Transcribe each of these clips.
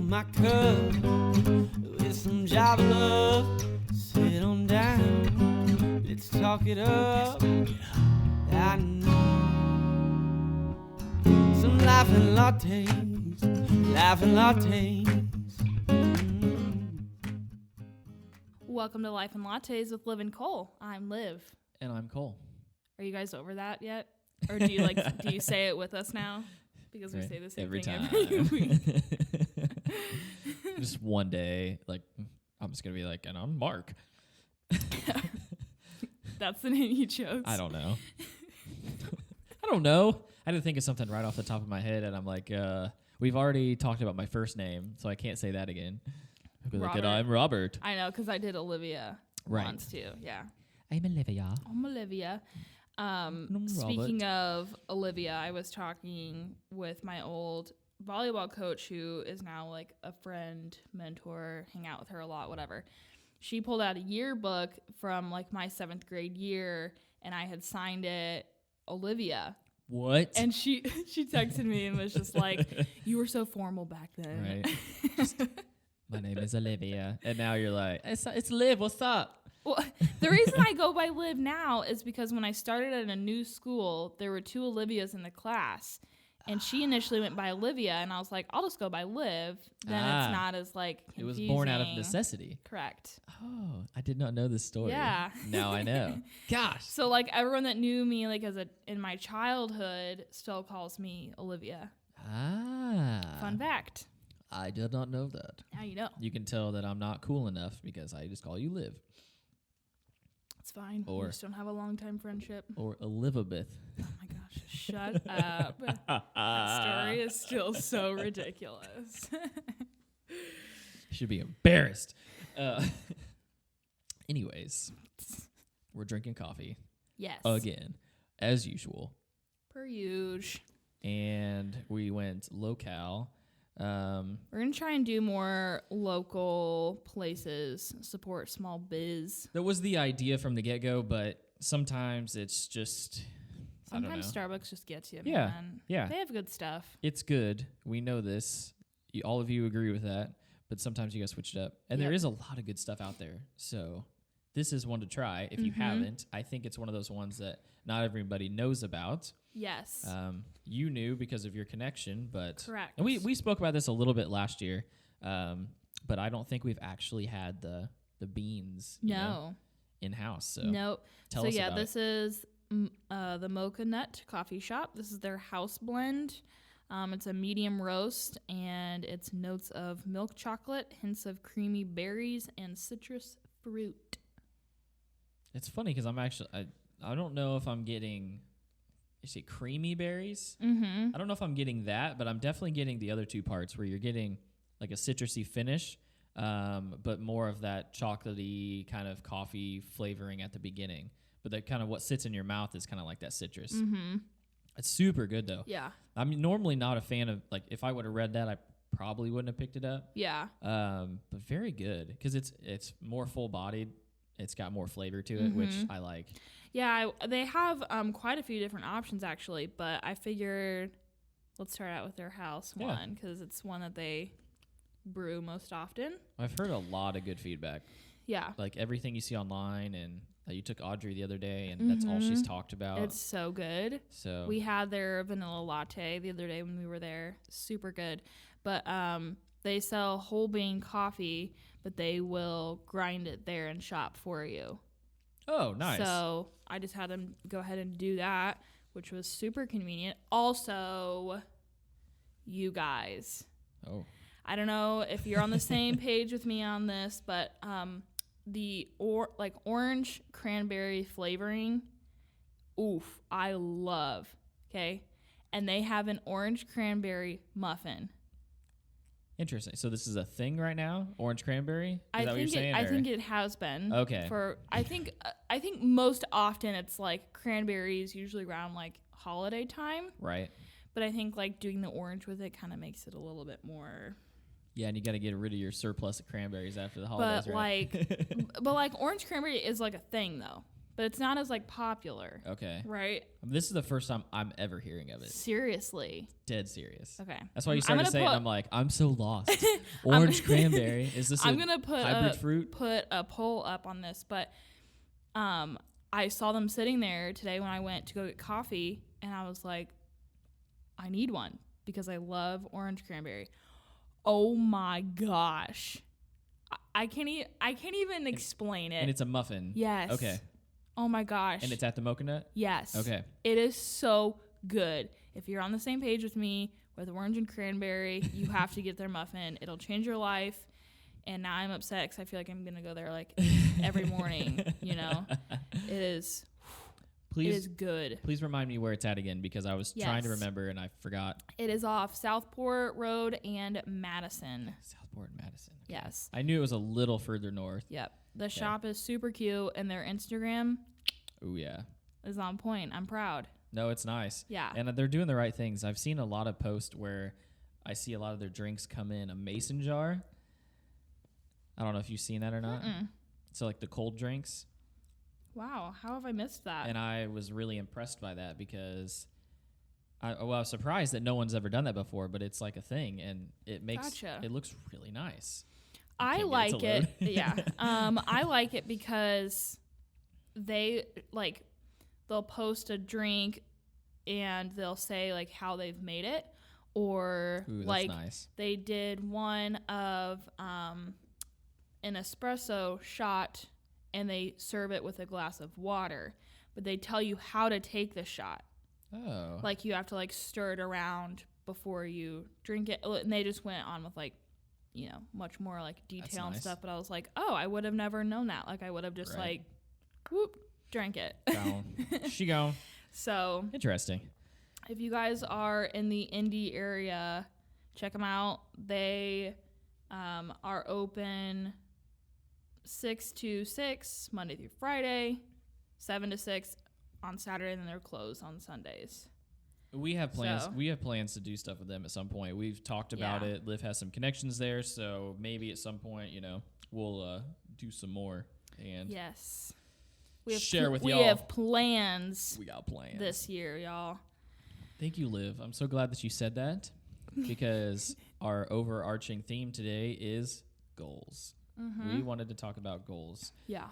my cup with some Java love. Sit on down, let's talk it up. I know some laughing lattes, laughing lattes. Welcome to Life and Lattes with Liv and Cole. I'm Liv. And I'm Cole. Are you guys over that yet? Or do you say it with us now? Because we say the same every thing time. every week. Just one day, like, I'm just going to be like, and I'm Mark. That's the name you chose. I don't know. I had to think of something right off the top of my head, and I'm like, we've already talked about my first name, so I can't say that again. Like, I'm Robert. I know, because I did Olivia once too. Yeah. I'm Olivia. Speaking of Olivia, I was talking with my old volleyball coach who is now like a friend, mentor, hang out with her a lot, whatever. She pulled out a yearbook from like my 7th grade year, and I had signed it Olivia. What? And she texted me and was just like, you were so formal back then. Right. My name is Olivia. And now you're like, it's Liv, what's up? Well, the reason I go by Liv now is because when I started at a new school, there were 2 Olivias in the class. And she initially went by Olivia, and I was like, I'll just go by Liv. Then it's not as, like, confusing. It was born out of necessity. Correct. Oh, I did not know this story. Yeah. Now I know. Gosh. So, like, everyone that knew me, like, in my childhood still calls me Olivia. Ah. Fun fact. I did not know that. Now you know. You can tell that I'm not cool enough because I just call you Liv. It's fine. We just don't have a long-time friendship. Or Elizabeth. Oh, my gosh. Shut up. That story is still so ridiculous. You should be embarrassed. Anyways, we're drinking coffee. Yes. Again, as usual. Per usual. And we went local. We're going to try and do more local places, support small biz. That was the idea from the get-go, but sometimes it's just, sometimes Starbucks just gets you, yeah, man. Yeah. They have good stuff. It's good. We know this. All of you agree with that, but sometimes you got to switch it up. And there is a lot of good stuff out there. So this is one to try. If you haven't, I think it's one of those ones that not everybody knows about. Yes. You knew because of your connection, but correct. And we spoke about this a little bit last year, but I don't think we've actually had the beans in house. So no. Tell us about this is the Mocha Nut coffee shop. This is their house blend. It's a medium roast, and it's notes of milk chocolate, hints of creamy berries, and citrus fruit. It's funny because I'm actually I don't know if I'm getting. You say creamy berries? Mm-hmm. I don't know if I'm getting that, but I'm definitely getting the other two parts where you're getting like a citrusy finish, but more of that chocolatey kind of coffee flavoring at the beginning. But that kind of what sits in your mouth is kind of like that citrus. Mm-hmm. It's super good though. Yeah. I'm normally not a fan of, like, if I would have read that, I probably wouldn't have picked it up. Yeah. But very good because it's more full bodied. It's got more flavor to it, which I like. Yeah, they have quite a few different options, actually, but I figured let's start out with their house one because it's one that they brew most often. I've heard a lot of good feedback. Yeah. Like everything you see online, and you took Audrey the other day, and that's all she's talked about. It's so good. So we had their vanilla latte the other day when we were there. Super good. But they sell whole bean coffee, but they will grind it there in shop for you. Oh, nice. So I just had them go ahead and do that, which was super convenient. Also, you guys. Oh. I don't know if you're on the same page with me on this, but the orange cranberry flavoring, oof, I love. Okay? And they have an orange cranberry muffin. Interesting. So this is a thing right now? Orange cranberry? Is that what you're saying? I think it has been. Okay. I think most often it's like cranberries usually around like holiday time. Right. But I think like doing the orange with it kind of makes it a little bit more. Yeah, and you got to get rid of your surplus of cranberries after the holidays, but right? but like orange cranberry is like a thing though. but it's not as like popular. Okay. Right? This is the first time I'm ever hearing of it. Seriously. Dead serious. Okay. That's why you started to say it, and I'm like, I'm so lost. Orange cranberry. Is this I'm gonna put hybrid fruit? Put a poll up on this, but I saw them sitting there today when I went to go get coffee, and I was like, I need one because I love orange cranberry. Oh my gosh. I can't even explain it. And it's a muffin. Yes. Okay. Oh my gosh. And it's at the Mocha Nut? Yes. Okay. It is so good. If you're on the same page with me with orange and cranberry, you have to get their muffin. It'll change your life. And now I'm upset because I feel like I'm going to go there like every morning, you know. It is good. Please remind me where it's at again because I was trying to remember and I forgot. It is off Southport Road and Madison. Southport and Madison. Okay. Yes. I knew it was a little further north. Yep. The shop is super cute and their Instagram Oh, yeah. is on point. I'm proud. No, it's nice. Yeah. And they're doing the right things. I've seen a lot of posts where I see a lot of their drinks come in a mason jar. I don't know if you've seen that or not. So like the cold drinks. Wow. How have I missed that? And I was really impressed by that because I was surprised that no one's ever done that before, but it's like a thing and it makes it looks really nice. I like it. Yeah. I like it because they'll post a drink and they'll say like how they've made it or like nice. They did one of an espresso shot and they serve it with a glass of water, but they tell you how to take the shot. Oh. Like you have to like stir it around before you drink it. And they just went on with like, you know, much more like detail and stuff. But I was like, oh, I would have never known that. Like I would have just like, whoop, drank it. She gone. So interesting. If you guys are in the Indy area, check them out. They are open 6 to 6 Monday through Friday, 7 to 6 on Saturday, and then they're closed on Sundays. We have plans. We have plans to do stuff with them at some point. We've talked about it. Liv has some connections there, so maybe at some point, you know, we'll do some more and yes, share with y'all. We have plans. We got plans this year, y'all. Thank you, Liv. I'm so glad that you said that because our overarching theme today is goals. Mm-hmm. We wanted to talk about goals. Yeah.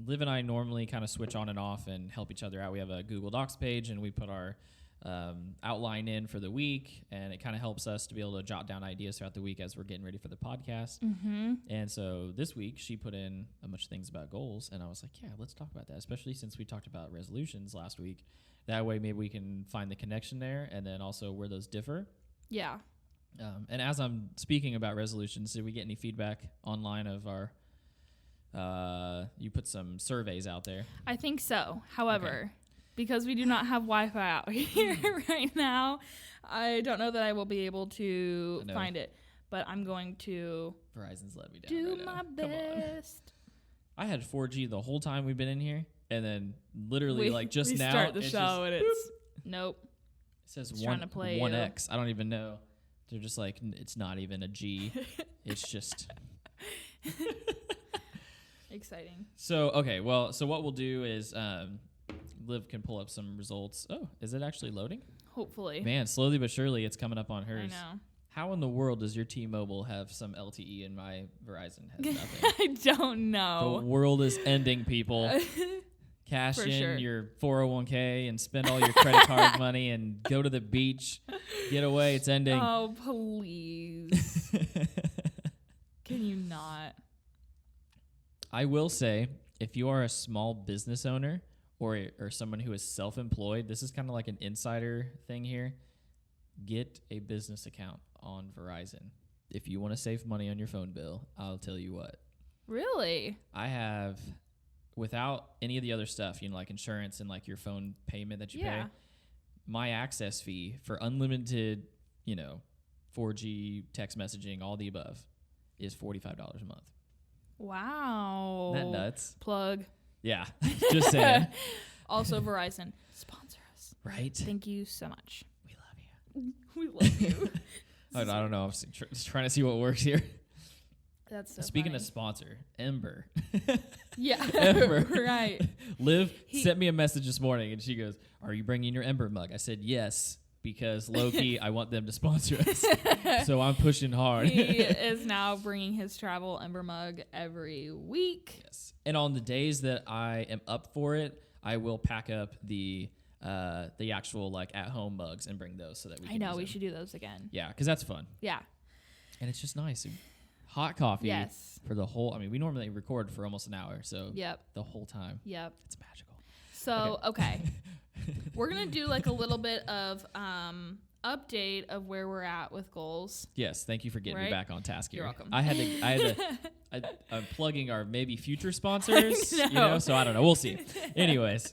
Liv and I normally kind of switch on and off and help each other out. We have a Google Docs page and we put our outline in for the week, and it kind of helps us to be able to jot down ideas throughout the week as we're getting ready for the podcast. Mm-hmm. And so this week she put in a bunch of things about goals, and I was like, yeah, let's talk about that, especially since we talked about resolutions last week. That way maybe we can find the connection there and then also where those differ. Yeah. And as I'm speaking about resolutions, did we get any feedback online of our you put some surveys out there? I think so. However, because we do not have Wi-Fi out here right now, I don't know that I will be able to find it. But I'm going to Verizon's let me down. Do my best. I had 4G the whole time we've been in here, and then literally like just now start the show and it's nope. It says 1X. I don't even know. They're just like, it's not even a G. It's just exciting. So so what we'll do is Liv can pull up some results. Oh, is it actually loading? Hopefully. Man, slowly but surely it's coming up on hers. I know. How in the world does your T-Mobile have some LTE and my Verizon has nothing? I don't know. The world is ending, people. Cash in your 401k and spend all your credit card money and go to the beach. Get away. It's ending. Oh, please. Can you not? I will say, if you are a small business owner or someone who is self-employed, this is kind of like an insider thing here. Get a business account on Verizon. If you want to save money on your phone bill, I'll tell you what. Really? I have, without any of the other stuff, you know, like insurance and like your phone payment that you pay, my access fee for unlimited, you know, 4G text messaging, all the above, is $45 a month. Wow. Isn't that nuts? Plug. Yeah, just saying. Also, Verizon, sponsor us. Right? Thank you so much. We love you. We love you. I don't know. I'm just trying to see what works here. That's so Speaking funny. of sponsor, Ember. Yeah, Ember. right. Liv sent me a message this morning, and she goes, "Are you bringing your Ember mug?" I said, "Yes," because low-key, I want them to sponsor us. So I'm pushing hard. He is now bringing his travel Ember mug every week. Yes. And on the days that I am up for it, I will pack up the actual like at-home mugs and bring those so that we can I know, use we them. should do those again. Yeah, because that's fun. Yeah. And it's just nice. Hot coffee Yes. for the whole, I mean, we normally record for almost an hour, so Yep. the whole time. Yep. It's magical. So, okay. We're going to do like a little bit of update of where we're at with goals. Yes, thank you for getting me Right? back on task here. You're welcome. I'm plugging our maybe future sponsors, I you know, so I don't know. We'll see. Anyways,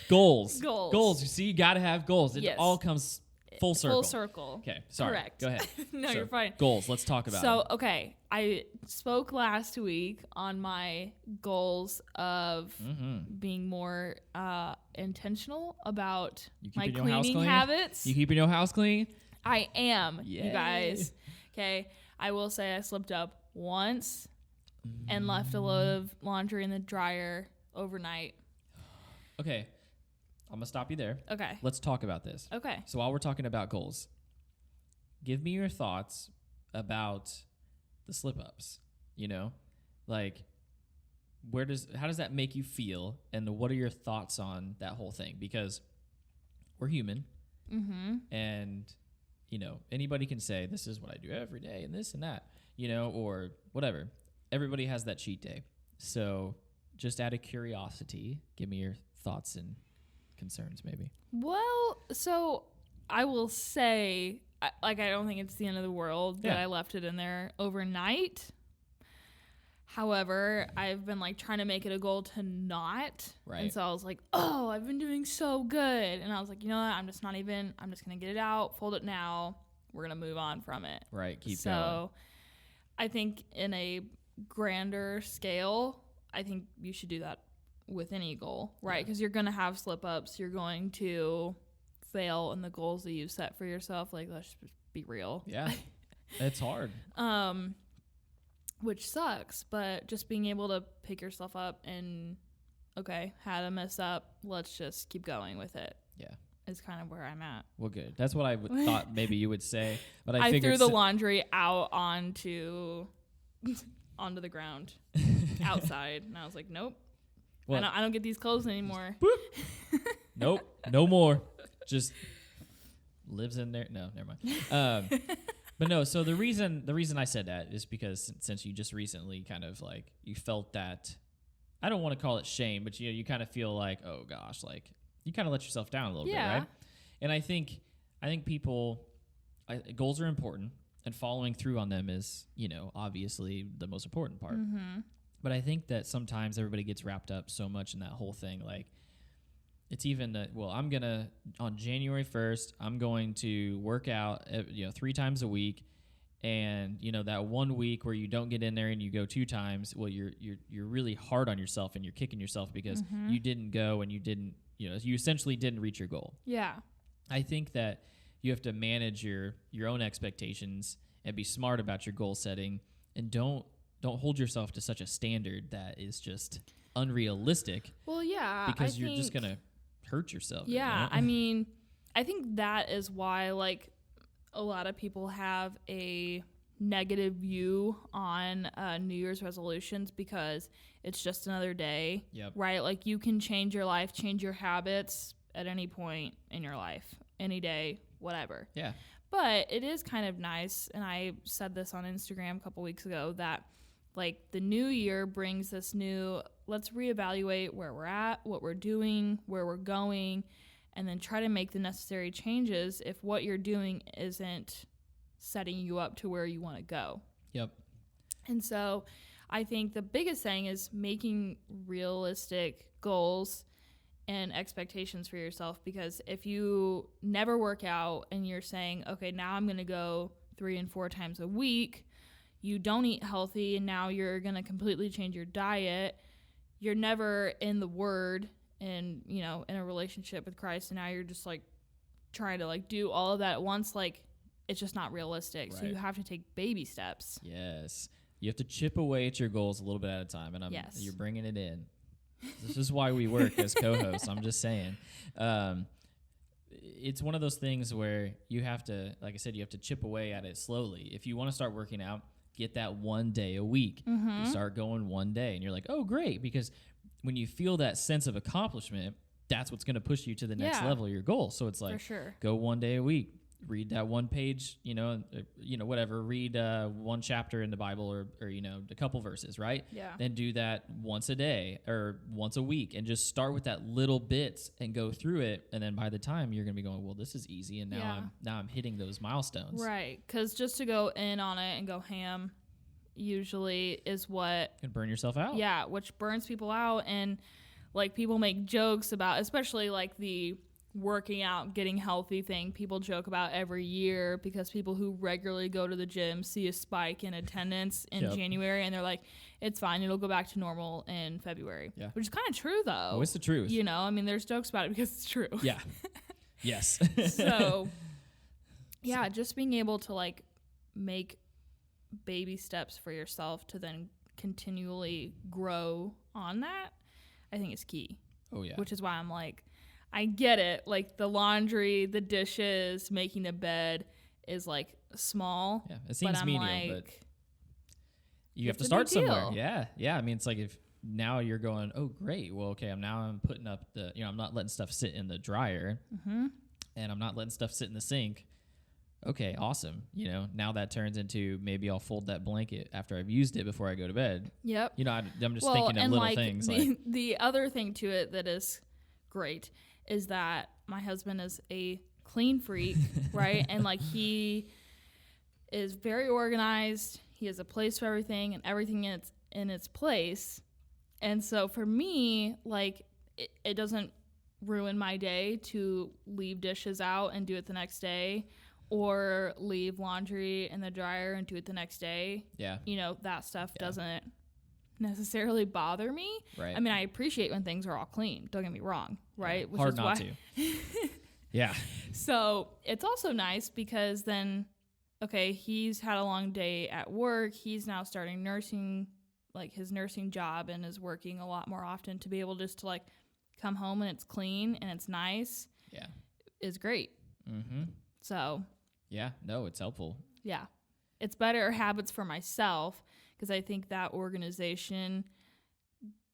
goals. Goals. You see, you got to have goals. It Yes. all comes full circle. Full circle. Okay, sorry. Correct. Go ahead. No, So, you're fine. Goals. Let's talk about So, them. okay, I spoke last week on my goals of being more intentional about You my keeping your house cleaning clean? habits. You keeping your house clean? I am, you Yay. guys. Okay, I will say I slipped up once and left a load of laundry in the dryer overnight. Okay, I'm gonna stop you there. Okay. Let's talk about this. Okay. So while we're talking about goals, give me your thoughts about the slip ups. You know, like how does that make you feel, and what are your thoughts on that whole thing? Because we're human, and you know, anybody can say this is what I do every day, and this and that, you know, or whatever. Everybody has that cheat day. So just out of curiosity, give me your thoughts and concerns, maybe. Well, so I will say, I don't think it's the end of the world that I left it in there overnight. However, I've been like trying to make it a goal to not. Right. And so I was like, oh, I've been doing so good. And I was like, you know what? I'm just going to get it out, fold it now. We're going to move on from it. Right. Keep going. So I think in a grander scale, I think you should do that with any goal, right? Because you're going to have slip ups. You're going to fail in the goals that you've set for yourself. Like, let's just be real. Yeah. It's hard. Which sucks, but just being able to pick yourself up and, okay, had a mess up, let's just keep going with it. Yeah. Is kind of where I'm at. Well, good. That's what I thought maybe you would say, but I figured threw the laundry out onto the ground outside, and I was like, nope. Well, I don't get these clothes anymore. Nope, no more. Just lives in there. No, never mind. But no, so the reason I said that is because since you just recently kind of like you felt that, I don't want to call it shame, but you kind of feel like, oh gosh, like you kind of let yourself down a little bit, right? And I think goals are important, and following through on them is, you know, obviously the most important part. But I think that sometimes everybody gets wrapped up so much in that whole thing, like. It's even I'm gonna on January 1st. I'm going to work out, 3 times a week, and that 1 week where you don't get in there and you go 2 times. Well, you're really hard on yourself and you're kicking yourself because you didn't go and you didn't, you essentially didn't reach your goal. Yeah, I think that you have to manage your own expectations and be smart about your goal setting, and don't hold yourself to such a standard that is just unrealistic. Well, yeah, because you're just gonna hurt yourself. Yeah, I mean, I think that is why like a lot of people have a negative view on New Year's resolutions, because it's just another day, right? Like you can change your life, change your habits at any point in your life, any day, whatever. Yeah. But it is kind of nice, and I said this on Instagram a couple weeks ago, that like the new year brings this new, let's reevaluate where we're at, what we're doing, where we're going, and then try to make the necessary changes if what you're doing isn't setting you up to where you want to go. Yep. And so I think the biggest thing is making realistic goals and expectations for yourself, because if you never work out and you're saying, okay, now I'm going to go 3 and 4 times a week, you don't eat healthy, and now you're going to completely change your diet. You're never in the Word and, in a relationship with Christ, and now you're just, like, trying to, like, do all of that at once. Like, it's just not realistic. Right. So you have to take baby steps. Yes. You have to chip away at your goals a little bit at a time, and Yes. you're bringing it in. This is why we work as co-hosts. I'm just saying. It's one of those things where you have to, like I said, you have to chip away at it slowly. If you want to start working out, get that 1 day a week. You start going 1 day, and you're like, oh, great, because when you feel that sense of accomplishment, that's what's going to push you to the next level of your goal. So it's like, For sure. go 1 day a week, read that one page, whatever, read one chapter in the Bible or a couple verses, right? Yeah. Then do that once a day or once a week, and just start with that little bits and go through it. And then by the time you're going to be going, well, this is easy. And now I'm hitting those milestones. Right. Because just to go in on it and go ham usually is what can burn yourself out. Yeah. Which burns people out. And like people make jokes about, especially like the working out, getting healthy thing, people joke about every year because people who regularly go to the gym see a spike in attendance in January, and they're like, it's fine, it'll go back to normal in February. Yeah. Which is kind of true though. Oh, it's the truth. I mean, there's jokes about it because it's true. Yeah. Yes. So yeah, just being able to like make baby steps for yourself to then continually grow on that, I think is key. Oh yeah. Which is why I'm like, I get it. Like the laundry, the dishes, making the bed is like small. Yeah, it seems but menial, but you have to start somewhere. Yeah, yeah. I mean, it's like if now you're going, oh great, well okay, I'm putting up I'm not letting stuff sit in the dryer, and I'm not letting stuff sit in the sink. Okay, awesome. Now that turns into maybe I'll fold that blanket after I've used it before I go to bed. Yep. I'm just thinking of little things. The other thing to it that is great is that my husband is a clean freak, right? And like he is very organized. He has a place for everything, and everything in its place. And so for me, like it doesn't ruin my day to leave dishes out and do it the next day, or leave laundry in the dryer and do it the next day. Yeah. That stuff doesn't necessarily bother me. Right. I mean, I appreciate when things are all clean. Don't get me wrong, right? Yeah. Hard not to. Yeah. So it's also nice because then, okay, he's had a long day at work. He's now starting nursing, like his nursing job, and is working a lot more often. To be able just to like come home and it's clean and it's nice. Yeah. Is great. Mm-hmm. So. Yeah. No, it's helpful. Yeah. It's better habits for myself, because I think that organization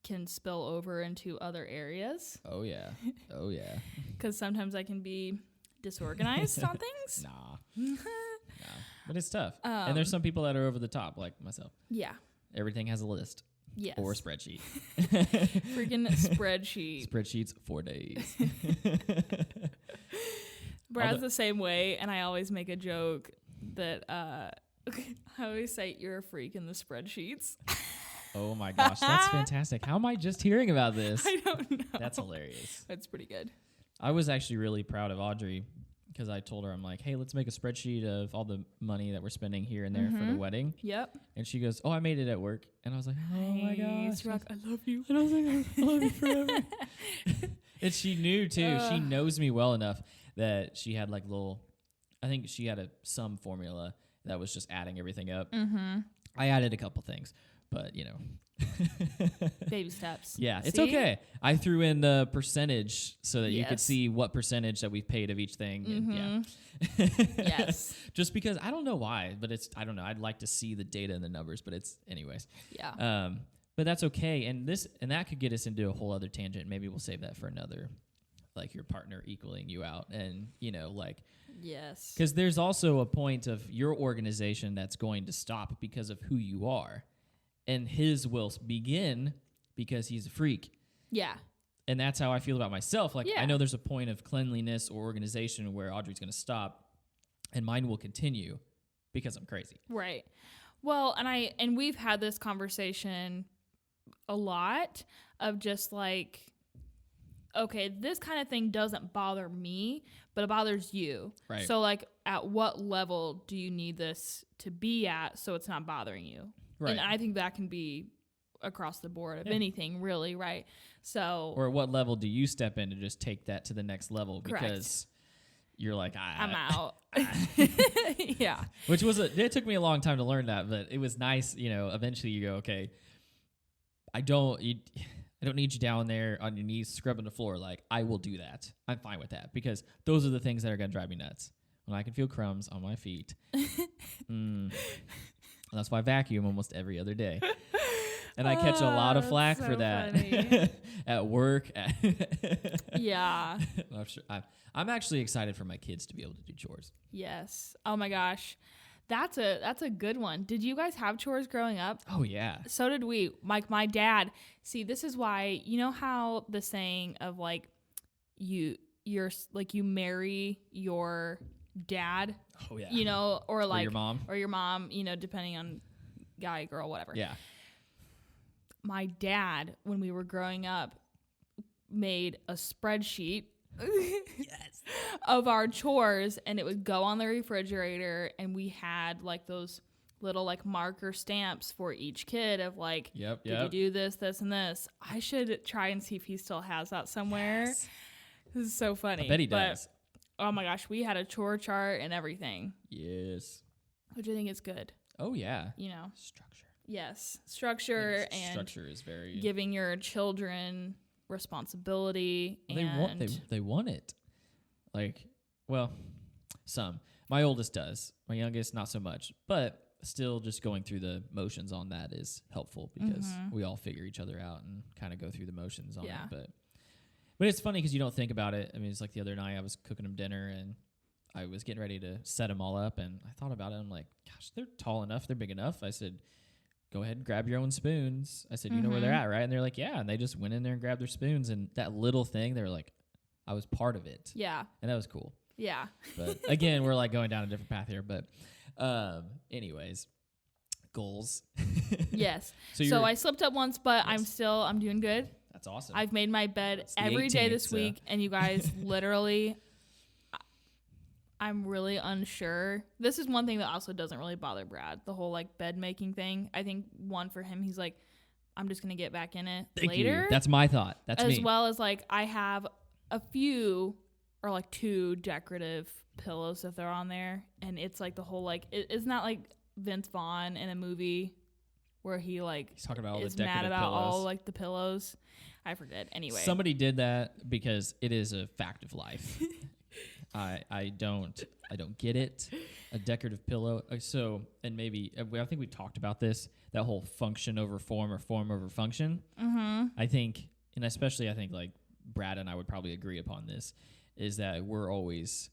can spill over into other areas. Oh, yeah. Oh, yeah. Because sometimes I can be disorganized on things. Nah. But it's tough. And there's some people that are over the top, like myself. Yeah. Everything has a list. Yes. Or a spreadsheet. Freaking spreadsheet. Spreadsheets 4 days. Brad's the same way, and I always make a joke that I always say you're a freak in the spreadsheets. Oh my gosh, that's fantastic. How am I just hearing about this? I don't know. That's hilarious. That's pretty good. I was actually really proud of Audrey because I told her, I'm like, hey, let's make a spreadsheet of all the money that we're spending here and there for the wedding. Yep. And she goes, oh, I made it at work. And I was like, oh my gosh. You're like, I love you. And I was like, I love you forever. And she knew too. She knows me well enough that she had like I think she had some formula that was just adding everything up. Mm-hmm. I added a couple things, but baby steps. Yeah, it's okay. I threw in the percentage so that you could see what percentage that we've paid of each thing. Mm-hmm. And yes. Just because I don't know why, but I don't know. I'd like to see the data and the numbers, but it's anyways. Yeah. But that's okay. And that could get us into a whole other tangent. Maybe we'll save that for another, like your partner equaling you out, and yes, because there's also a point of your organization that's going to stop because of who you are, and his will begin because he's a freak. Yeah. And that's how I feel about myself. Like, I know there's a point of cleanliness or organization where Audrey's going to stop, and mine will continue because I'm crazy. Right. Well, and we've had this conversation a lot of just like, okay, this kind of thing doesn't bother me, but it bothers you. Right. So like, at what level do you need this to be at so it's not bothering you? Right. And I think that can be across the board of anything, really, right? So, or at what level do you step in to just take that to the next level? Because, you're like, I'm out. Yeah. Which it took me a long time to learn that, but it was nice. Eventually you go, okay, I don't need you down there on your knees scrubbing the floor. Like, I will do that. I'm fine with that because those are the things that are going to drive me nuts. When I can feel crumbs on my feet. That's why I vacuum almost every other day. And I catch a lot of flack for that at work. Yeah. I'm sure I'm actually excited for my kids to be able to do chores. Yes. Oh my gosh. That's a good one. Did you guys have chores growing up? Oh yeah. So did we. Like my dad. See, this is why, you know how the saying of like you marry your dad? Oh yeah. Or like or your mom, depending on guy, girl, whatever. Yeah. My dad, when we were growing up, made a spreadsheet Yes. of our chores, and it would go on the refrigerator, and we had like those little like marker stamps for each kid of like, did you do this, this, and this? I should try and see if he still has that somewhere. Yes. This is so funny. I bet he does. Oh my gosh, we had a chore chart and everything. Yes. Which I think is good. Oh yeah. Structure. Yes. Structure and structure is very giving your children responsibility. They want it. Like, well, some. My oldest does. My youngest not so much. But still just going through the motions on that is helpful because we all figure each other out and kind of go through the motions on it. But it's funny because you don't think about it. I mean, it's like the other night I was cooking them dinner and I was getting ready to set them all up and I thought about it. I'm like, gosh, they're tall enough. They're big enough. I said, go ahead and grab your own spoons. I said, you know where they're at, right? And they're like, yeah. And they just went in there and grabbed their spoons. And that little thing, they were like, I was part of it. Yeah. And that was cool. Yeah. But again, we're like going down a different path here. But anyways, goals. Yes. So I slipped up once, but yes. I'm doing good. That's awesome. I've made my bed every day this week. And you guys literally, I'm really unsure. This is one thing that also doesn't really bother Brad, the whole like bed making thing. I think one for him, he's like, I'm just going to get back in it later. That's my thought. That's me. As well as like I have a few or like 2 decorative pillows that they're on there. And it's like the whole like, it's not like Vince Vaughn in a movie where he's talking about all is the decorative mad about pillows. all like the pillows. I forget. Anyway. Somebody did that because it is a fact of life. I don't get it. A decorative pillow. And maybe I think we talked about this. That whole function over form or form over function. Mm-hmm. I think, and especially I think like Brad and I would probably agree upon this, is that we're always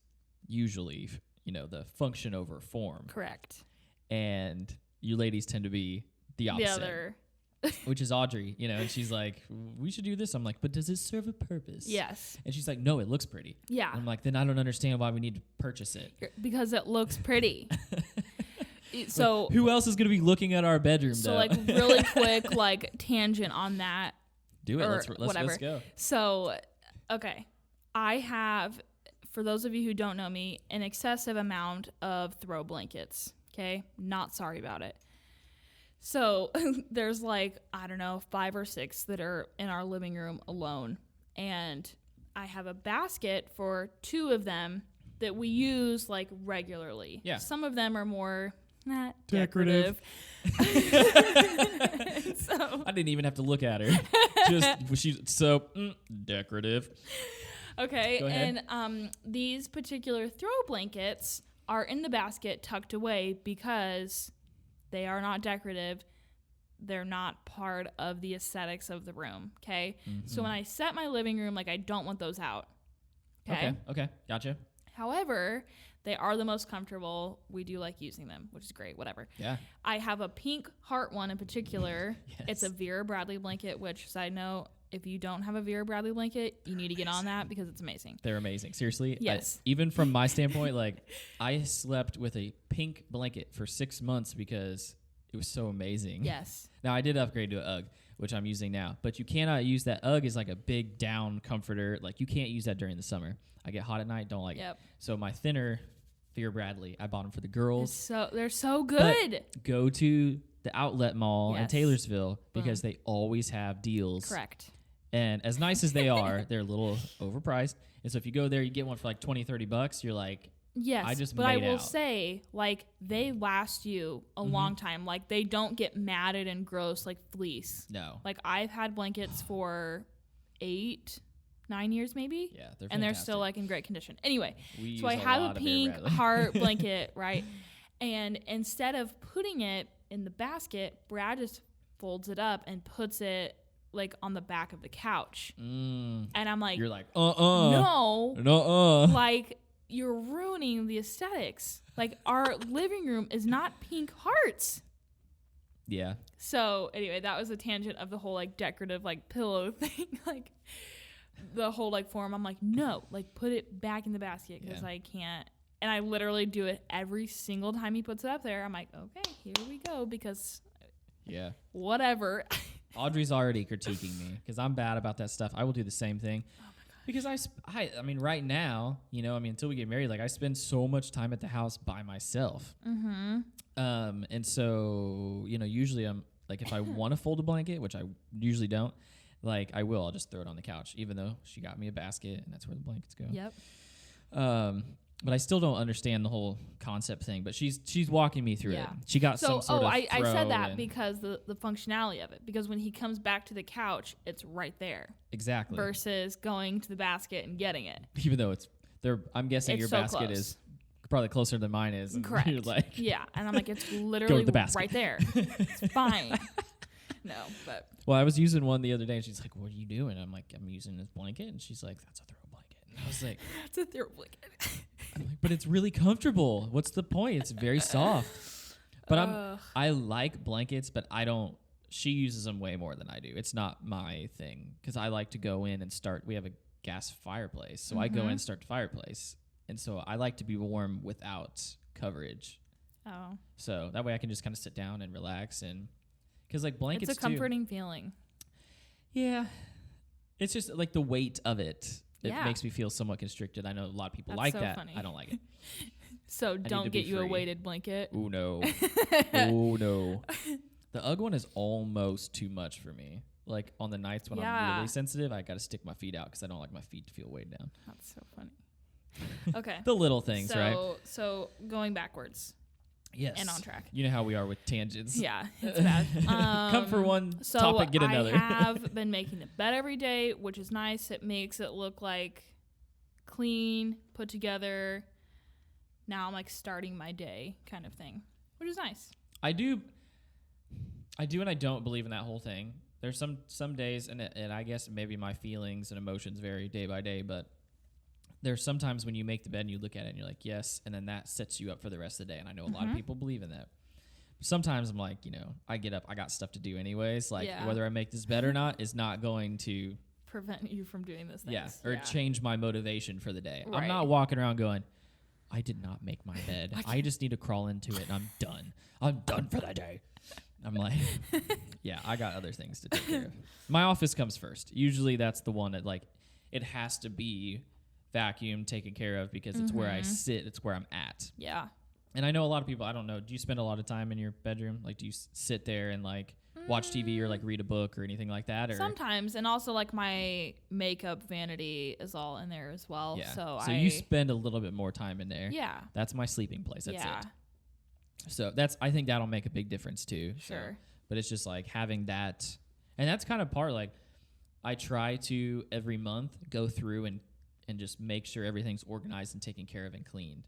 usually the function over form. Correct. And you ladies tend to be the opposite. The other. Which is Audrey, and she's like, we should do this. I'm like, but does it serve a purpose? Yes. And she's like, no, it looks pretty. Yeah. I'm like, then I don't understand why we need to purchase it. Because it looks pretty. So like, who else is going to be looking at our bedroom? So like really quick, like tangent on that. Do it. Let's go. So, okay. I have, for those of you who don't know me, an excessive amount of throw blankets. Okay. Not sorry about it. So there's like, I don't know, 5 or 6 that are in our living room alone. And I have a basket for 2 of them that we use like regularly. Yeah. Some of them are more not decorative. So I didn't even have to look at her. She's so decorative. Okay. And these particular throw blankets are in the basket tucked away because they are not decorative. They're not part of the aesthetics of the room, okay? Mm-hmm. So when I set my living room, like I don't want those out, okay? Okay, gotcha. However, they are the most comfortable. We do like using them, which is great, whatever. Yeah. I have a pink heart one in particular. Yes. It's a Vera Bradley blanket, which, side note, if you don't have a Vera Bradley blanket, you need to get on that because it's amazing. They're amazing. Seriously. Yes. Even from my standpoint, like I slept with a pink blanket for 6 months because it was so amazing. Yes. Now I did upgrade to an UGG, which I'm using now, but you cannot use that. UGG is like a big down comforter. Like you can't use that during the summer. I get hot at night. Don't like it. So my thinner Vera Bradley, I bought them for the girls. They're so good. But go to the outlet mall in Taylorsville because they always have deals. Correct. And as nice as they are, they're a little overpriced. And so if you go there, you get one for like $20-$30, you're like, yes, I just but I made will out. say, like, they last you a long time. Like, they don't get matted and gross like fleece. no. Like, I've had blankets for 8-9 years maybe. Yeah, they're and they're fantastic. still like in great condition. Anyway, We so I use have lot a of pink Air Bradley. heart blanket, right? And instead of putting it in the basket, Brad just folds it up and puts it like on the back of the couch. And I'm like, You're like, no, no, like you're ruining the aesthetics. Like our living room is not pink hearts. Yeah. So anyway, that was a tangent of the whole like decorative like pillow thing, like the whole like form. I'm like, no, like put it back in the basket because I can't. And I literally do it every single time he puts it up there. I'm like, okay, here we go, because whatever. Audrey's already critiquing me because I'm bad about that stuff. I will do the same thing. Oh my God. Because I mean, right now, you know, I mean, until we get married, like I spend so much time at the house by myself. And so, you know, usually I'm like, if I want to fold a blanket, which I usually don't, like I will, I'll just throw it on the couch, even though she got me a basket and that's where the blankets go. Yep. But I still don't understand the whole concept thing. But she's walking me through it. She got so, some sort of I said that and because the functionality of it. Because when he comes back to the couch, it's right there. Exactly. Versus going to the basket and getting it. Even though it's there, I'm guessing It's your so basket close. is probably closer than mine is. And Correct. You're like, yeah, and I'm like, it's literally the basket. right there. It's fine. No, but well, I was using one the other day, and she's like, "What are you doing?" I'm like, "I'm using this blanket," and she's like, "That's a throw blanket." And I was like, that's a throw blanket. I'm like, "But it's really comfortable. What's the point? It's very soft." But I like blankets, but I don't. She uses them way more than I do. It's not my thing because I like to go in and start. We have a gas fireplace, so I go in and start the fireplace, and so I like to be warm without coverage. Oh, So that way I can just kind of sit down and relax and. Because like blankets, it's a comforting feeling. Yeah, it's just like the weight of it. It Yeah. makes me feel somewhat constricted. I know a lot of people That's like so that. funny. I don't like it. So need don't to get be you a free. weighted blanket. Oh no, oh no. The UGG one is almost too much for me. Like on the nights when I'm really sensitive, I got to stick my feet out because I don't like my feet to feel weighed down. That's so funny. Okay. The little things, right? So going backwards. Yes. And on track. You know how we are with tangents. Yeah, it's bad. Come for one so topic, get another. I have been making the bed every day, which is nice. It makes it look like clean, put together. Now I'm like starting my day kind of thing, which is nice. I do and I don't believe in that whole thing. There's some days, and I guess maybe my feelings and emotions vary day by day, but there's sometimes when you make the bed and you look at it and you're like, yes, and then that sets you up for the rest of the day. And I know a lot of people believe in that. Sometimes I'm like, you know, I get up, I got stuff to do anyways. Like whether I make this bed or not is not going to prevent you from doing this thing. Yeah, or change my motivation for the day. Right. I'm not walking around going, I did not make my bed. I just need to crawl into it and I'm done. I'm done for the day. I'm like, yeah, I got other things to take care of. My office comes first. Usually that's the one that like, it has to be vacuumed, taken care of because it's where I sit. It's where I'm at. Yeah. And I know a lot of people, I don't know, do you spend a lot of time in your bedroom? Like, do you sit there and like watch TV or like read a book or anything like that? Or sometimes. And also like my makeup vanity is all in there as well. Yeah. So you spend a little bit more time in there. Yeah. That's my sleeping place. That's yeah. it. So I think that'll make a big difference too. Sure. So, but it's just like having that, and that's kind of part, like I try to every month go through and just make sure everything's organized and taken care of and cleaned.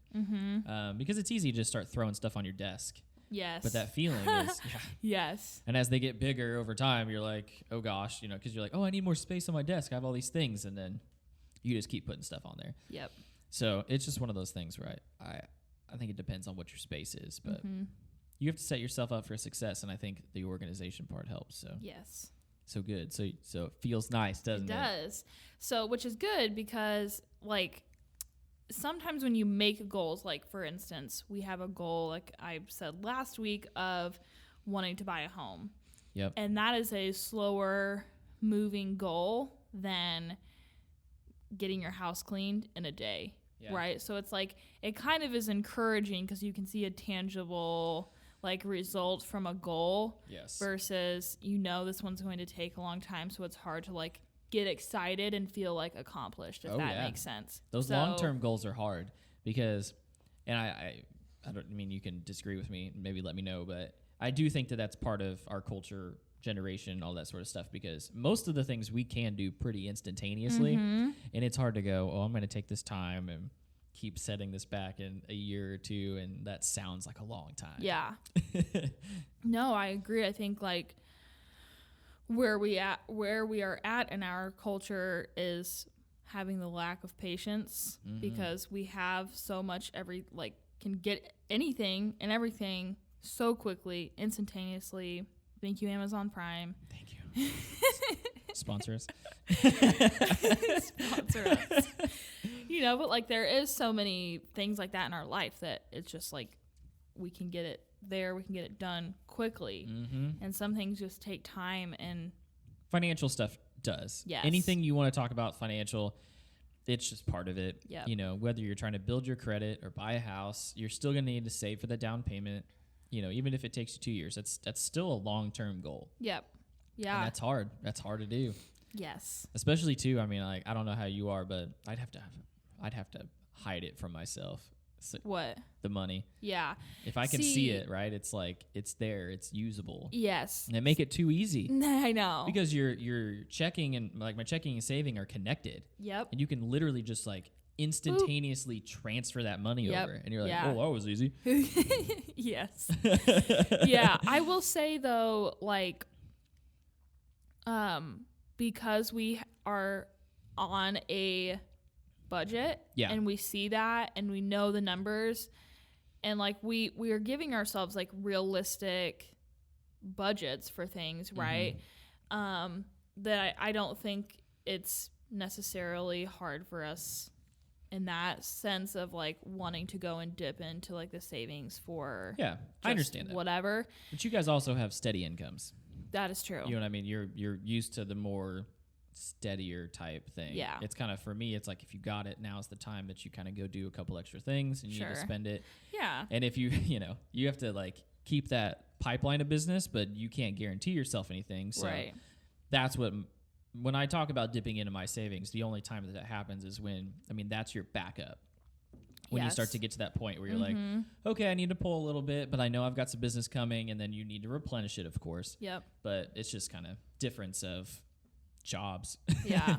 Because it's easy to just start throwing stuff on your desk. Yes. But that feeling is, Yes. And as they get bigger over time, you're like, oh gosh, you know, because you're like, oh, I need more space on my desk. I have all these things. And then you just keep putting stuff on there. Yep. So it's just one of those things where I think it depends on what your space is, but you have to set yourself up for success. And I think the organization part helps. So yes. So good. So it feels nice, doesn't it? It does. So, which is good because like sometimes when you make goals, like for instance, we have a goal, like I said last week, of wanting to buy a home. Yep. And that is a slower moving goal than getting your house cleaned in a day. Yeah. Right. So it's like, it kind of is encouraging because you can see a tangible like result from a goal. Yes. Versus, you know, this one's going to take a long time. So it's hard to like get excited and feel like accomplished, if that makes sense. Those long-term goals are hard because, and I don't mean you can disagree with me, maybe let me know, but I do think that that's part of our culture, generation, all that sort of stuff, because most of the things we can do pretty instantaneously, and it's hard to go, oh, I'm going to take this time and keep setting this back in a year or two, and that sounds like a long time. Yeah. No, I agree. I think like where we are at in our culture is having the lack of patience, because we have so much can get anything and everything so quickly, instantaneously. Thank you, Amazon Prime. Thank you. Sponsor us. Sponsor us. You know, but like there is so many things like that in our life that it's just like we can get it there, we can get it done quickly. And some things just take time, and financial stuff does. Yes. Anything you want to talk about financial, it's just part of it. Yep. You know, whether you're trying to build your credit or buy a house, you're still going to need to save for the down payment. You know, even if it takes you 2 years, that's still a long-term goal. Yep. Yeah. And that's hard. That's hard to do. Yes. Especially too, I mean, like, I don't know how you are, but I'd have to hide it from myself. So What? the money. Yeah. If I can see it, right? It's like it's there, it's usable. Yes. And they make it too easy. I know. Because your checking and like my checking and saving are connected. Yep. And you can literally just like instantaneously transfer that money over, and you're like, oh, that was easy. Yes. Yeah, I will say though, like, because we are on a budget, and we see that, and we know the numbers, and like we are giving ourselves like realistic budgets for things, right? That I don't think it's necessarily hard for us in that sense of like wanting to go and dip into like the savings for I understand that. Whatever. But you guys also have steady incomes. That is true. You know what I mean? You're used to the more steadier type thing. Yeah. It's kind of, for me, it's like if you got it, now's the time that you kind of go do a couple extra things and you need to spend it. Yeah. And if you know, you have to like keep that pipeline of business, but you can't guarantee yourself anything. So that's what, when I talk about dipping into my savings, the only time that happens is when, I mean, that's your backup. When you start to get to that point where you're like, okay, I need to pull a little bit, but I know I've got some business coming, and then you need to replenish it, of course. Yep. But it's just kind of difference of jobs. Yeah.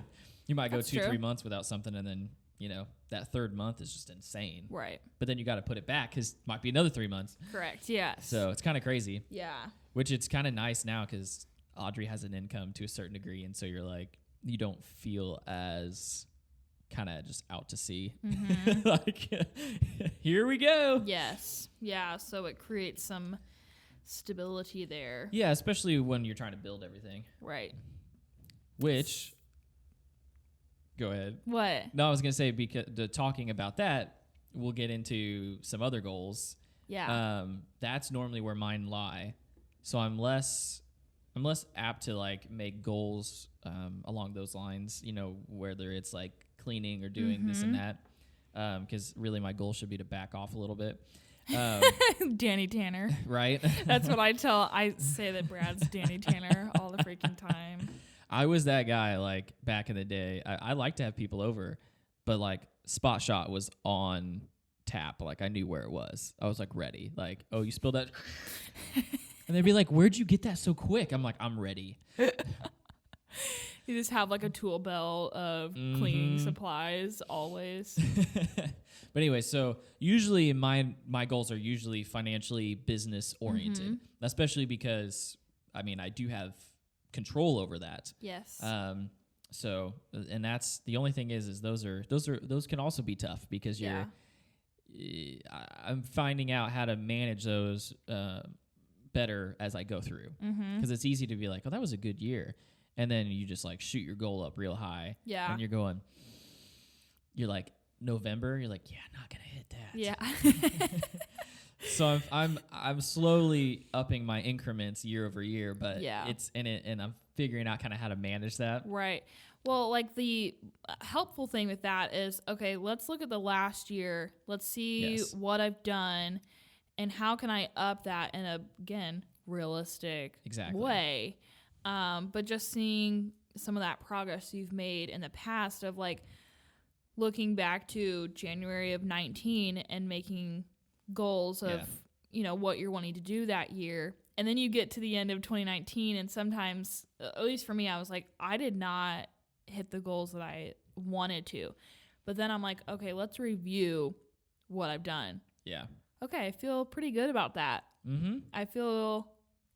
You might go 2-3 months without something, and then, you know, that third month is just insane. Right. But then you got to put it back because it might be another 3 months. Correct. Yes. So it's kind of crazy. Yeah. Which it's kind of nice now because Audrey has an income to a certain degree, and so you're like, you don't feel as kind of just out to sea. Like, here we go. Yes. Yeah. So it creates some stability there. Yeah, especially when you're trying to build everything. Right. Which, go ahead. What? No, I was going to say, because talking about that, we'll get into some other goals. Yeah. That's normally where mine lie. So I'm less apt to like make goals along those lines, you know, whether it's like cleaning or doing this and that, because really my goal should be to back off a little bit. Danny Tanner. Right? That's what I say that Brad's Danny Tanner all the freaking time. I was that guy like back in the day. I like to have people over, but like Spot Shot was on tap. Like I knew where it was. I was like ready. Like, oh, you spilled that. And they'd be like, where'd you get that so quick? I'm like, I'm ready. You just have like a tool belt of cleaning supplies always. But anyway, so usually my goals are usually financially business oriented, especially because, I mean, I do have control over that. Yes. So, and that's the only thing is those can also be tough because I'm finding out how to manage those better as I go through, because it's easy to be like, oh, that was a good year, and then you just like shoot your goal up real high, and you're like November, you're like, yeah, I'm not gonna hit that. So I'm slowly upping my increments year over year, but it's in it, and I'm figuring out kind of how to manage that. Right. Well, like the helpful thing with that is, okay, let's look at the last year. Let's see what I've done. And how can I up that in a, again, realistic way? But just seeing some of that progress you've made in the past of like looking back to January of 19 and making goals of, you know, what you're wanting to do that year. And then you get to the end of 2019 and sometimes, at least for me, I was like, I did not hit the goals that I wanted to. But then I'm like, okay, let's review what I've done. Yeah. Okay, I feel pretty good about that. Mm-hmm. I feel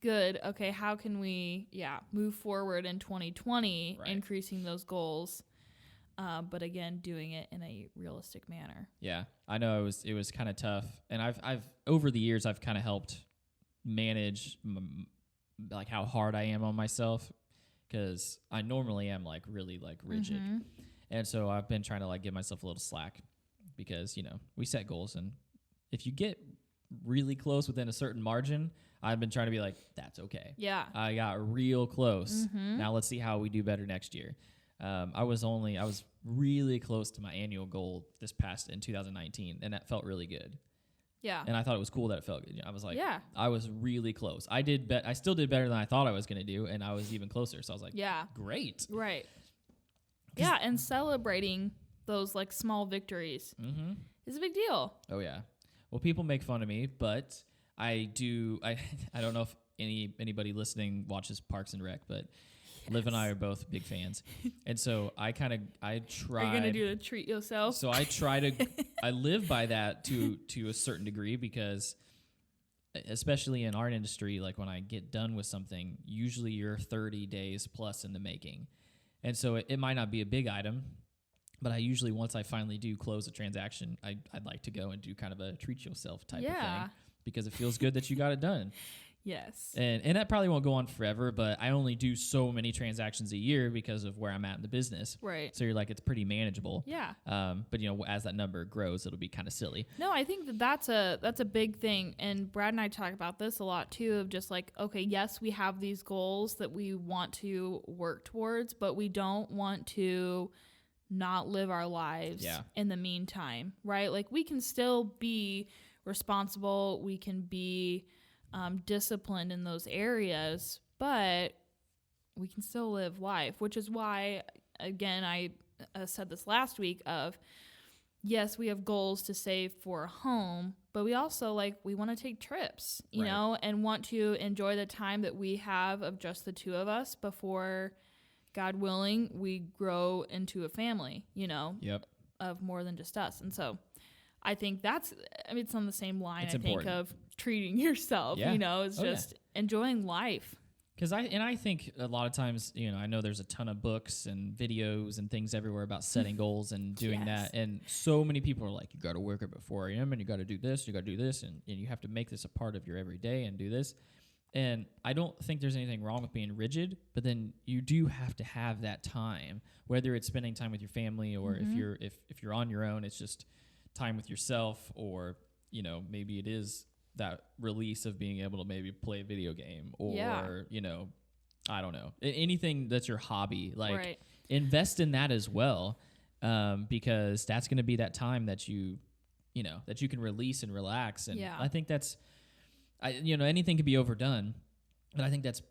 good. Okay, how can we, move forward in 2020, increasing those goals, but again, doing it in a realistic manner. Yeah, I know it was kind of tough, and I've over the years I've kind of helped manage like how hard I am on myself, because I normally am like really like rigid, and so I've been trying to like give myself a little slack, because you know we set goals, and if you get really close within a certain margin, I've been trying to be like, that's okay. Yeah. I got real close. Now let's see how we do better next year. I was really close to my annual goal this past in 2019, and that felt really good. Yeah. And I thought it was cool that it felt good. You know, I was like, yeah, I was really close. I still did better than I thought I was going to do, and I was even closer. So I was like, great. Right. Yeah, and celebrating those like small victories is a big deal. Oh yeah. Well, people make fun of me, but I don't know if anybody listening watches Parks and Rec, but Liv and I are both big fans. And so I tried. Are you going to do the treat yourself? So I live by that to a certain degree, because especially in our industry, like when I get done with something, usually you're 30 days plus in the making. And so it might not be a big item, but I usually, once I finally do close a transaction, I'd like to go and do kind of a treat yourself type of thing, because it feels good that you got it done. Yes. And that probably won't go on forever, but I only do so many transactions a year because of where I'm at in the business. Right. So you're like, it's pretty manageable. Yeah. But you know, as that number grows, it'll be kind of silly. No, I think that's a big thing. And Brad and I talk about this a lot too, of just like, okay, yes, we have these goals that we want to work towards, but we don't want to not live our lives in the meantime, right? Like we can still be responsible. We can be disciplined in those areas, but we can still live life, which is why, again, I said this last week of, yes, we have goals to save for a home, but we also we want to take trips, you know, and want to enjoy the time that we have of just the two of us before, God willing, we grow into a family, you know, of more than just us. And so I think it's on the same line, it's I think, of treating yourself, you know, it's just enjoying life. Because I think a lot of times, you know, I know there's a ton of books and videos and things everywhere about setting goals and doing that. And so many people are like, you got to work at it 4 a.m. and you got to do this, and you have to make this a part of your everyday and do this. And I don't think there's anything wrong with being rigid, but then you do have to have that time, whether it's spending time with your family, or if you're on your own, it's just time with yourself, or, you know, maybe it is that release of being able to maybe play a video game, or, you know, I don't know, anything that's your hobby, like invest in that as well. Because that's going to be that time that you know, that you can release and relax. And I think that's, you know, anything can be overdone, but I think that's,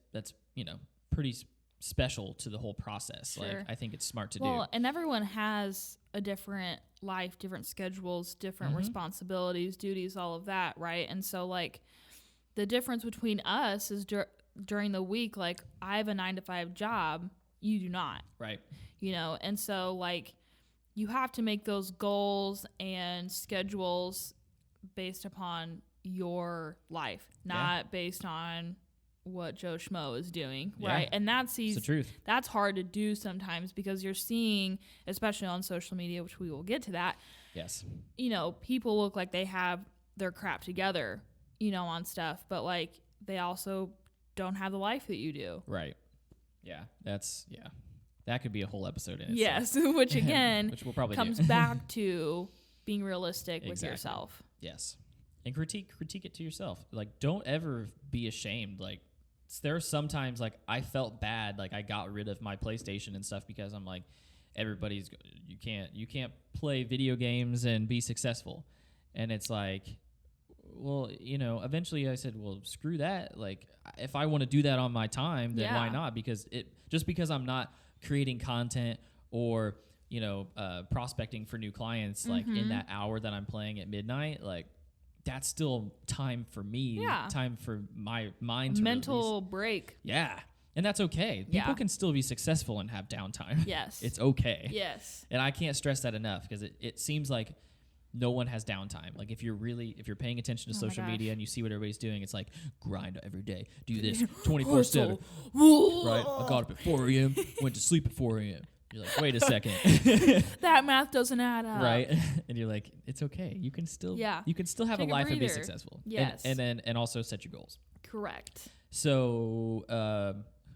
you know, pretty special to the whole process. Sure. Like, I think it's smart to do. Well, and everyone has a different life, different schedules, different responsibilities, duties, all of that, right? And so, like, the difference between us is during the week, like, I have a 9-to-5 job, you do not. Right. You know, and so, like, you have to make those goals and schedules based upon your life, not based on what Joe Schmo is doing, right? And that's the truth. That's hard to do sometimes, because you're seeing, especially on social media, which we will get to that. Yes. You know, people look like they have their crap together, you know, on stuff, but like they also don't have the life that you do. Right. Yeah. That could be a whole episode in itself. Yes, which again which we'll probably comes back to being realistic with yourself. Yes. And critique it to yourself. Like, don't ever be ashamed. Like, there are sometimes, like, I felt bad, like, I got rid of my PlayStation and stuff because I'm like, you can't play video games and be successful. And it's like, well, you know, eventually I said, well, screw that. Like, if I want to do that on my time, then why not? Because just because I'm not creating content or, prospecting for new clients, like in that hour that I'm playing at midnight, like that's still time for me, time for my mind to mental release. break. Yeah. And that's okay. People can still be successful and have downtime. Yes. It's okay. Yes. And I can't stress that enough because it seems like no one has downtime. Like if you're paying attention to social media and you see what everybody's doing, it's like grind every day. Do this 24/7. Right? I got up at 4 a.m., went to sleep at 4 a.m. You're like, wait a second. That math doesn't add up. Right? And you're like, it's okay. You can still have Take a life and be breather. successful. Yes. And also set your goals. Correct. So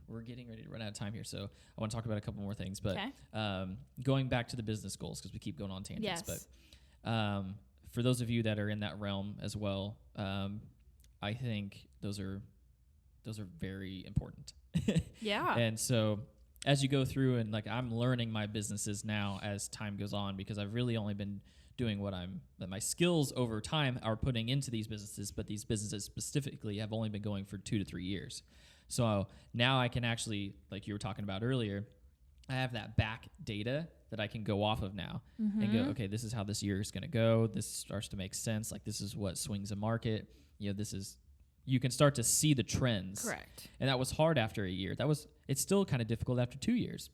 we're getting ready to run out of time here, so I want to talk about a couple more things. But going back to the business goals, because we keep going on tangents. Yes. But for those of you that are in that realm as well, I think those are very important. Yeah. And so as you go through, and like I'm learning my businesses now as time goes on, because I've really only been doing that my skills over time are putting into these businesses, but these businesses specifically have only been going for 2 to 3 years. So now I can actually, like you were talking about earlier, I have that back data that I can go off of now and go, okay, this is how this year is going to go. This starts to make sense. Like this is what swings a market. You can start to see the trends. Correct. And that was hard after a year. It's still kind of difficult after 2 years.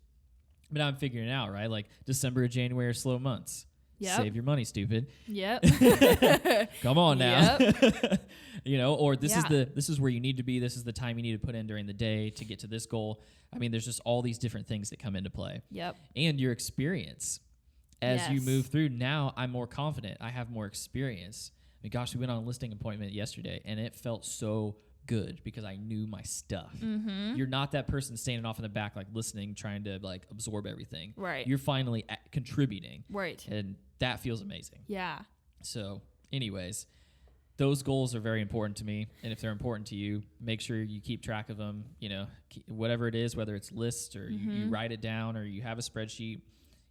But now I'm figuring it out, right? Like December or January are slow months. Yep. Save your money, stupid. Yep. Come on now. Yep. Or this is where you need to be. This is the time you need to put in during the day to get to this goal. I mean, there's just all these different things that come into play. Yep. And your experience as you move through. Now I'm more confident. I have more experience. I mean, gosh, we went on a listing appointment yesterday, and it felt so good because I knew my stuff. You're not that person standing off in the back, like listening, trying to like absorb everything. Right. You're finally contributing. Right. And that feels amazing. Yeah. So anyways, those goals are very important to me. And if they're important to you, make sure you keep track of them, whatever it is, whether it's lists or you write it down or you have a spreadsheet,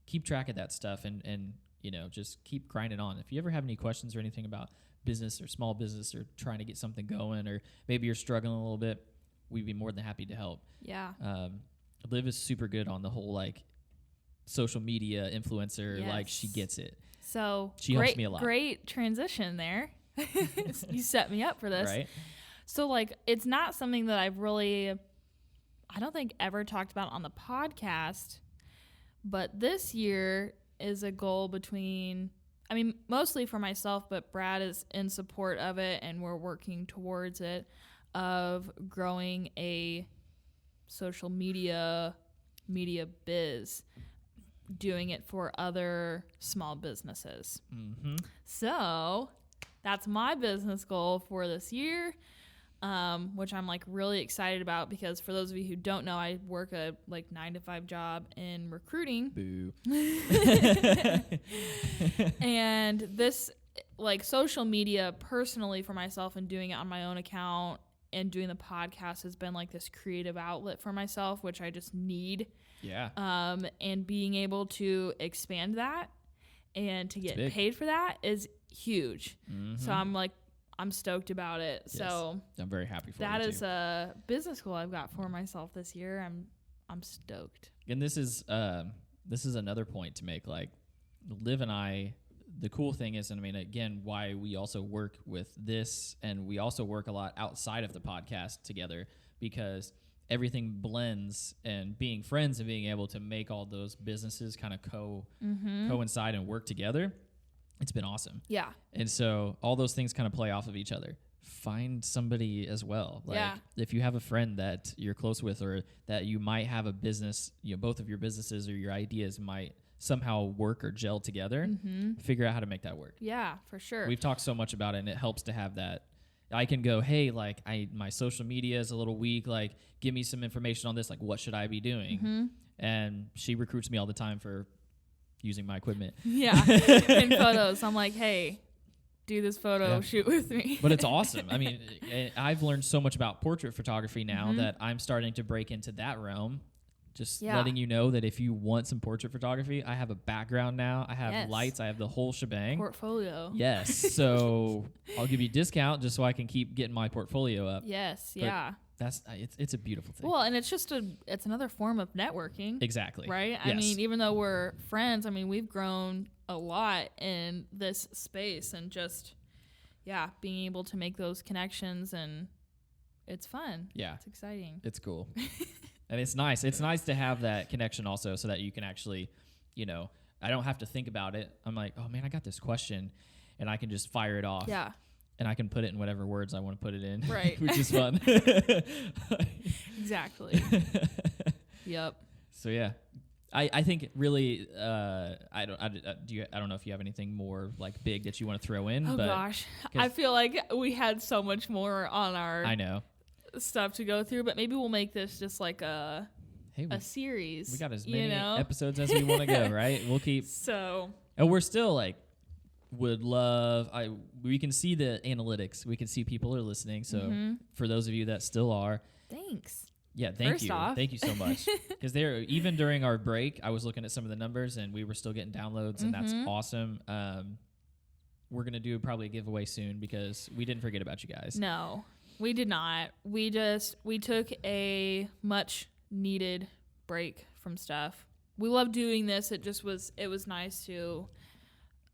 keep track of that stuff and just keep grinding on. If you ever have any questions or anything about business or small business or trying to get something going, or maybe you're struggling a little bit, we'd be more than happy to help. Yeah. Liv is super good on the whole like social media influencer. Yes. Like she gets it. So she helps me a lot. Great transition there. You set me up for this. Right. So like, it's not something that I don't think ever talked about on the podcast, but this year is a goal mostly for myself, but Brad is in support of it and we're working towards it, of growing a social media biz, doing it for other small businesses. So that's my business goal for this year, which I'm like really excited about, because for those of you who don't know, I work a 9-to-5 job in recruiting. Boo. And this social media personally for myself and doing it on my own account and doing the podcast has been like this creative outlet for myself, which I just need. Yeah. And being able to expand that and to get paid for that is huge. So I'm stoked about it. Yes. So I'm very happy for that. you Is a business goal I've got for myself this year. I'm stoked. And this is another point to make. Like Liv and I, the cool thing is, and I mean, again, why we also work with this, and we also work a lot outside of the podcast together, because everything blends, and being friends and being able to make all those businesses kind of coincide and work together. It's been awesome. Yeah. And so all those things kind of play off of each other. Find somebody as well. Like if you have a friend that you're close with, or that you might have a business, both of your businesses or your ideas might somehow work or gel together, figure out how to make that work. Yeah, for sure. We've talked so much about it, and it helps to have that. I can go, hey, like my social media is a little weak. Like, give me some information on this. Like, what should I be doing? And she recruits me all the time for using my equipment. Yeah, in photos. I'm like, hey, do this photo shoot with me. But it's awesome. I mean, I've learned so much about portrait photography now that I'm starting to break into that realm. just Yeah. letting you know that if you want some portrait photography, I have a background now. I have Yes. lights. I have the whole shebang. Portfolio. Yes. So I'll give you a discount just so I can keep getting my portfolio up. Yes. But Yeah. That's it's a beautiful thing. Well, and it's it's another form of networking. Exactly. Right? I Yes. mean, even though we're friends, I mean, we've grown a lot in this space and just, being able to make those connections, and it's fun. Yeah. It's exciting. It's cool. And it's nice. It's nice to have that connection also so that you can actually, I don't have to think about it. I'm like, oh man, I got this question, and I can just fire it off. Yeah. And I can put it in whatever words I want to put it in. Right. Which is fun. Exactly. Yep. So yeah, I think really I don't know if you have anything more like big that you want to throw in. Oh but gosh, I feel like we had so much more on our I know stuff to go through, but maybe we'll make this just like a series. we got as many know? episodes as we want to go. Right, we'll keep. So And we're still like would love. We can see the analytics. We can see people are listening. So for those of you that still are, thanks. yeah, thank First you. off. Thank you so much. Because even during our break, I was looking at some of the numbers and we were still getting downloads, and that's awesome. We're going to do probably a giveaway soon because we didn't forget about you guys. No, we did not. We took a much needed break from stuff. We love doing this. It was nice to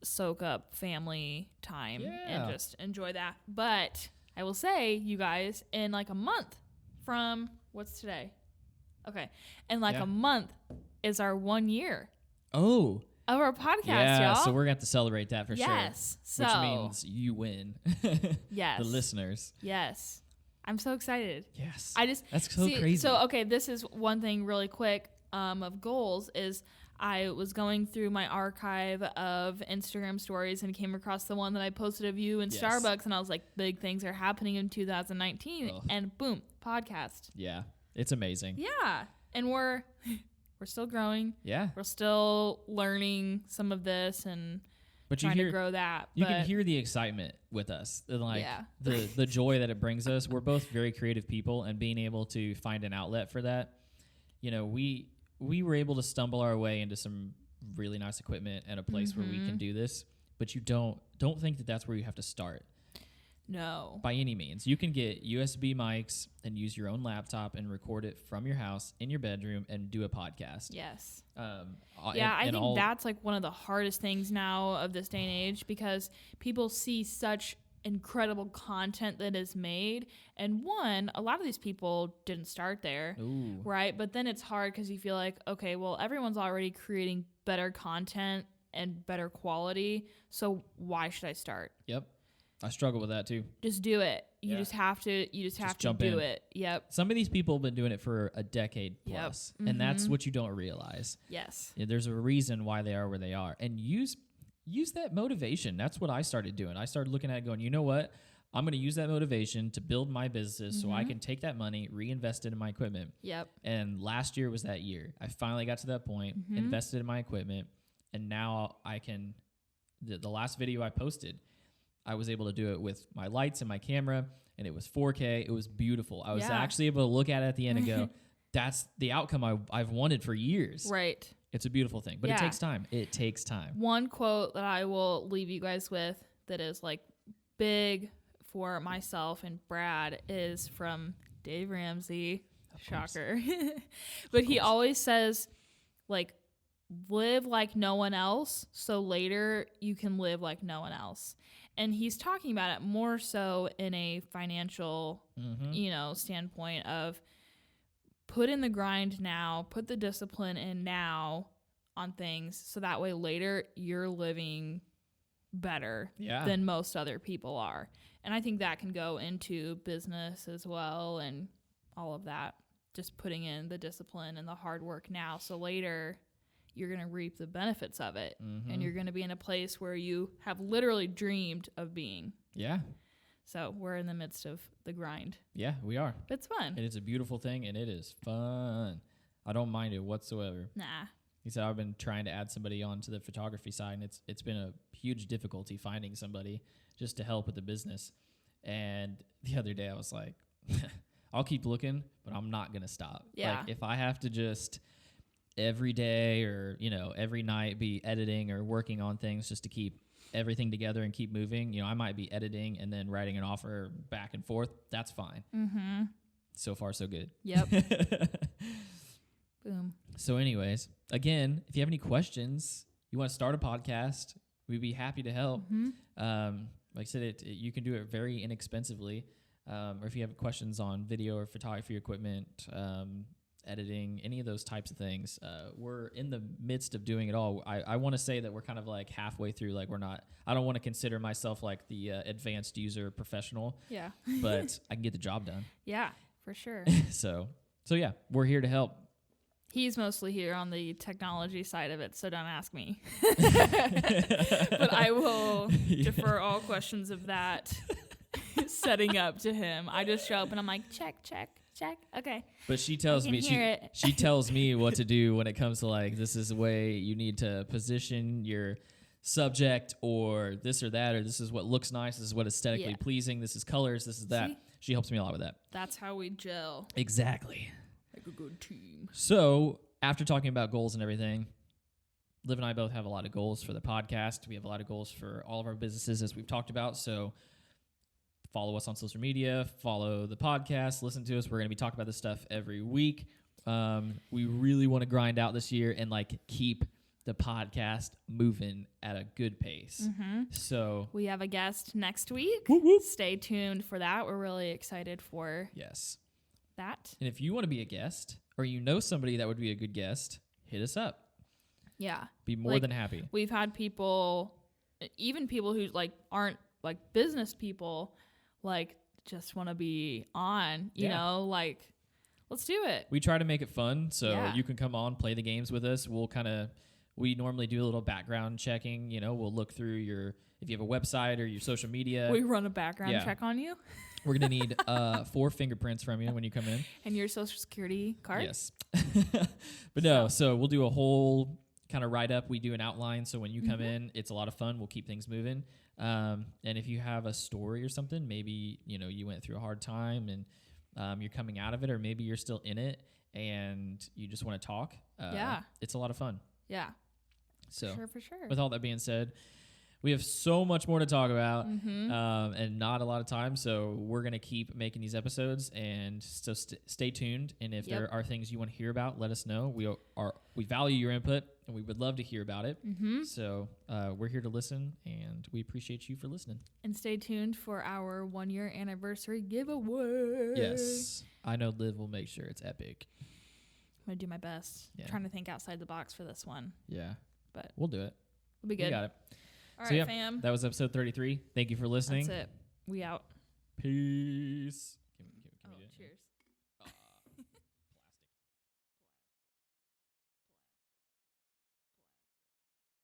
soak up family time and just enjoy that. But I will say, you guys, in like a month from what's today? Okay. In like a month is our 1 year Oh. of our podcast, Yeah, y'all. so we're going to have to celebrate that for Yes. sure. Which means you win. Yes. The listeners. Yes. I'm so excited. Yes. That's so See, crazy. So, okay, this is one thing really quick of goals is I was going through my archive of Instagram stories and came across the one that I posted of you in Starbucks, and I was like, big things are happening in 2019, and boom, podcast. Yeah, it's amazing. Yeah, and we're still growing. Yeah. We're still learning some of this and trying to grow that. You can hear the excitement with us, and like the joy that it brings us. We're both very creative people, and being able to find an outlet for that, we were able to stumble our way into some really nice equipment and a place where we can do this. But you don't think that that's where you have to start. No. By any means. You can get USB mics and use your own laptop and record it from your house in your bedroom and do a podcast. Yes. I think that's like one of the hardest things now of this day and age, because people see such incredible content that is made, and a lot of these people didn't start there. Ooh. Right? But then it's hard because you feel like, okay, well, everyone's already creating better content and better quality, so why should I start? Yep. I struggle with that too. Just do it. You just have to jump do in. it. Yep. Some of these people have been doing it for a decade plus, and that's what you don't realize. Yes. There's a reason why they are where they are, and use that motivation. That's what I started doing. I started looking at it going, you know what? I'm going to use that motivation to build my business so I can take that money, reinvest it in my equipment. Yep. And last year was that year. I finally got to that point, invested in my equipment, and now I can, the last video I posted, I was able to do it with my lights and my camera, and it was 4K. It was beautiful. I was actually able to look at it at the end and go, that's the outcome I've wanted for years. Right. It's a beautiful thing, but it takes time. It takes time. One quote that I will leave you guys with that is like big for myself and Brad is from Dave Ramsey. Shocker. But he always says, like, live like no one else, so later you can live like no one else. And he's talking about it more so in a financial, standpoint of put in the grind now, put the discipline in now on things, so that way later you're living better than most other people are. And I think that can go into business as well and all of that. Just putting in the discipline and the hard work now, so later you're going to reap the benefits of it. And you're going to be in a place where you have literally dreamed of being. Yeah. So we're in the midst of the grind. Yeah, we are. It's fun. It is a beautiful thing, and it is fun. I don't mind it whatsoever. Nah. He said I've been trying to add somebody onto the photography side, and it's been a huge difficulty finding somebody just to help with the business. And the other day I was like, I'll keep looking, but I'm not going to stop. Yeah. Like if I have to just every day or, every night be editing or working on things just to keep everything together and keep moving, I might be editing and then writing an offer back and forth. That's fine. Mm-hmm. So far, so good. Yep. Boom. So anyways, again, if you have any questions, you want to start a podcast, we'd be happy to help. Mm-hmm. Like I said, you can do it very inexpensively. Or if you have questions on video or photography equipment, editing, any of those types of things, we're in the midst of doing it all. I want to say that we're kind of like halfway through. Like I don't want to consider myself like the advanced user professional. Yeah. But I can get the job done. Yeah, for sure. So yeah, we're here to help. He's mostly here on the technology side of it, so don't ask me. But I will defer all questions of that setting up to him. I just show up and I'm like, check. Okay. But she tells me she tells me what to do when it comes to like, this is the way you need to position your subject or this or that, or this is what looks nice, this is what aesthetically pleasing, this is colors, this is that. She helps me a lot with that. That's how we gel. Exactly. Like a good team. So after talking about goals and everything, Liv and I both have a lot of goals for the podcast. We have a lot of goals for all of our businesses, as we've talked about. So follow us on social media, follow the podcast, listen to us. We're going to be talking about this stuff every week. We really want to grind out this year and like keep the podcast moving at a good pace. Mm-hmm. So we have a guest next week. Whoop, whoop. Stay tuned for that. We're really excited for that. And if you want to be a guest or you know somebody that would be a good guest, hit us up. Yeah. Be more than happy. We've had people, even people who like aren't like business people, like just want to be on, you know, like let's do it. We try to make it fun. So you can come on, play the games with us. We normally do a little background checking, we'll look through if you have a website or your social media. We run a background check on you. We're going to need 4 fingerprints from you when you come in. And your social security card? Yes. But no, so we'll do a whole kind of write-up. We do an outline, so when you come in, it's a lot of fun. We'll keep things moving. And if you have a story or something, maybe, you went through a hard time and you're coming out of it, or maybe you're still in it and you just want to talk. It's a lot of fun. Yeah. So for sure. With all that being said, we have so much more to talk about and not a lot of time. So we're going to keep making these episodes, and so stay tuned. And if there are things you want to hear about, let us know. We value your input and we would love to hear about it. So we're here to listen, and we appreciate you for listening. And stay tuned for our 1-year anniversary giveaway. Yes. I know Liv will make sure it's epic. I'm going to do my best. Yeah. Trying to think outside the box for this one. Yeah. But we'll do it. We'll be good. We got it. All right, fam. That was episode 33. Thank you for listening. That's it. We out. Peace. Cheers.